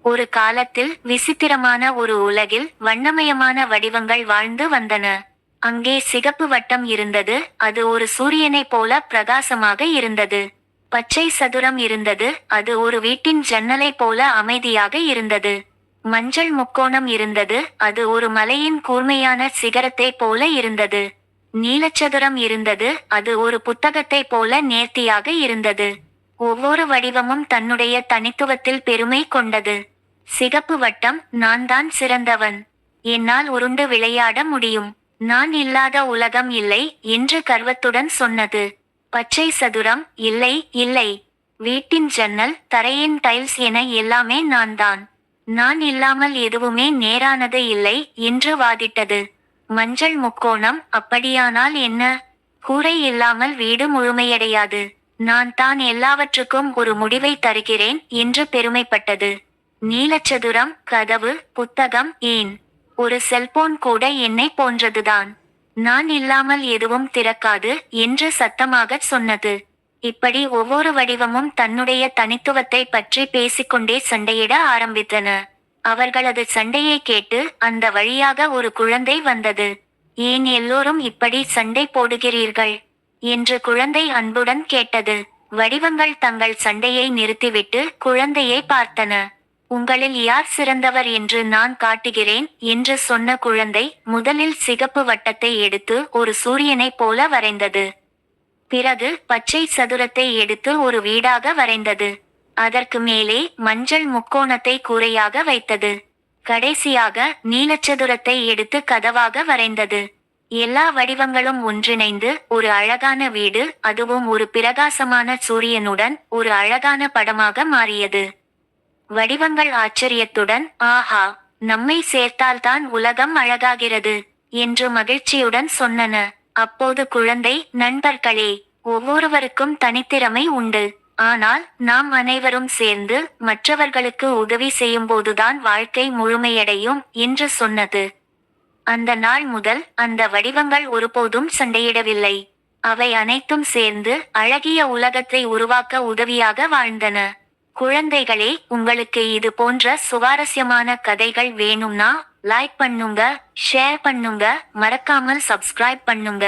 ஒரு காலத்தில் விசித்திரமான ஒரு உலகில் வண்ணமயமான வடிவங்கள் வாழ்ந்து வந்தன. அங்கே சிகப்பு வட்டம் இருந்தது, அது ஒரு சூரியனைப் போல பிரகாசமாக இருந்தது. பச்சை சதுரம் இருந்தது, அது ஒரு வீட்டின் ஜன்னலைப் போல அமைதியாக இருந்தது. மஞ்சள் முக்கோணம் இருந்தது, அது ஒரு மலையின் கூர்மையான சிகரத்தைப் போல இருந்தது. நீலச்சதுரம் இருந்தது, அது ஒரு புத்தகத்தைப் போல நேர்த்தியாக இருந்தது. ஒவ்வொரு வடிவமும் தன்னுடைய தனித்துவத்தில் பெருமை கொண்டது. சிகப்பு வட்டம், நான் தான் சிறந்தவன், என்னால் உருண்டு விளையாட முடியும், நான் இல்லாத உலகம் இல்லை என்று கர்வத்துடன் சொன்னது. பச்சை சதுரம், இல்லை இல்லை, வீட்டின் ஜன்னல், தரையின் டைல்ஸ் என எல்லாமே நான்தான், நான் இல்லாமல் எதுவுமே நேரானது இல்லை என்று வாதிட்டது. மஞ்சள் முக்கோணம், அப்படியானால் என்ன? கூரை இல்லாமல் வீடு முழுமையடையாது, நான் தான் எல்லாவற்றுக்கும் ஒரு முடிவை தருகிறேன் என்று பெருமைப்பட்டது. நீலச்சதுரம், கதவு, புத்தகம், ஏன் ஒரு செல்போன் கூட என்னை போன்றதுதான், நான் இல்லாமல் எதுவும் திறக்காது என்று சத்தமாகச் சொன்னது. இப்படி ஒவ்வொரு வடிவமும் தன்னுடைய தனித்துவத்தை பற்றி பேசிக்கொண்டே சண்டையிட ஆரம்பித்தன. அவர்களது சண்டையை கேட்டு அந்த வழியாக ஒரு குழந்தை வந்தது. ஏன் எல்லோரும் இப்படி சண்டை போடுகிறீர்கள் என்று குழந்தை அன்புடன் கேட்டது. வடிவங்கள் தங்கள் சண்டையை நிறுத்திவிட்டு குழந்தையை பார்த்தன. உங்களில் யார் சிறந்தவர் என்று நான் காட்டுகிறேன் என்று சொன்ன குழந்தை முதலில் சிகப்பு வட்டத்தை எடுத்து ஒரு சூரியனைப் போல வரைந்தது. பிறகு பச்சை சதுரத்தை எடுத்து ஒரு வீடாக வரைந்தது. அதற்கு மேலே மஞ்சள் முக்கோணத்தை கூரையாக வைத்தது. கடைசியாக நீலச்சதுரத்தை எடுத்து கதவாக வரைந்தது. எல்லா வடிவங்களும் ஒன்றிணைந்து ஒரு அழகான வீடு, அதுவும் ஒரு பிரகாசமான சூரியனுடன் ஒரு அழகான படமாக மாறியது. வடிவங்கள் ஆச்சரியத்துடன், ஆஹா, நம்மை சேர்த்தால்தான் உலகம் அழகாகிறது என்று மகிழ்ச்சியுடன் சொன்னன. அப்போது குழந்தை, நண்பர்களே, ஒவ்வொருவருக்கும் தனித்திறமை உண்டு, ஆனால் நாம் அனைவரும் சேர்ந்து மற்றவர்களுக்கு உதவி செய்யும்போதுதான் வாழ்க்கை முழுமையடையும் என்று சொன்னது. அந்த நாள் முதல் அந்த வடிவங்கள் ஒருபோதும் சண்டையிடவில்லை. அவை அனைத்தும் சேர்ந்து அழகிய உலகத்தை உருவாக்க உதவியாக வாழ்ந்தன. குழந்தைகளே, உங்களுக்கு இது போன்ற சுவாரஸ்யமான கதைகள் வேணும்னா லைக் பண்ணுங்க, ஷேர் பண்ணுங்க, மறக்காமல் சப்ஸ்கிரைப் பண்ணுங்க.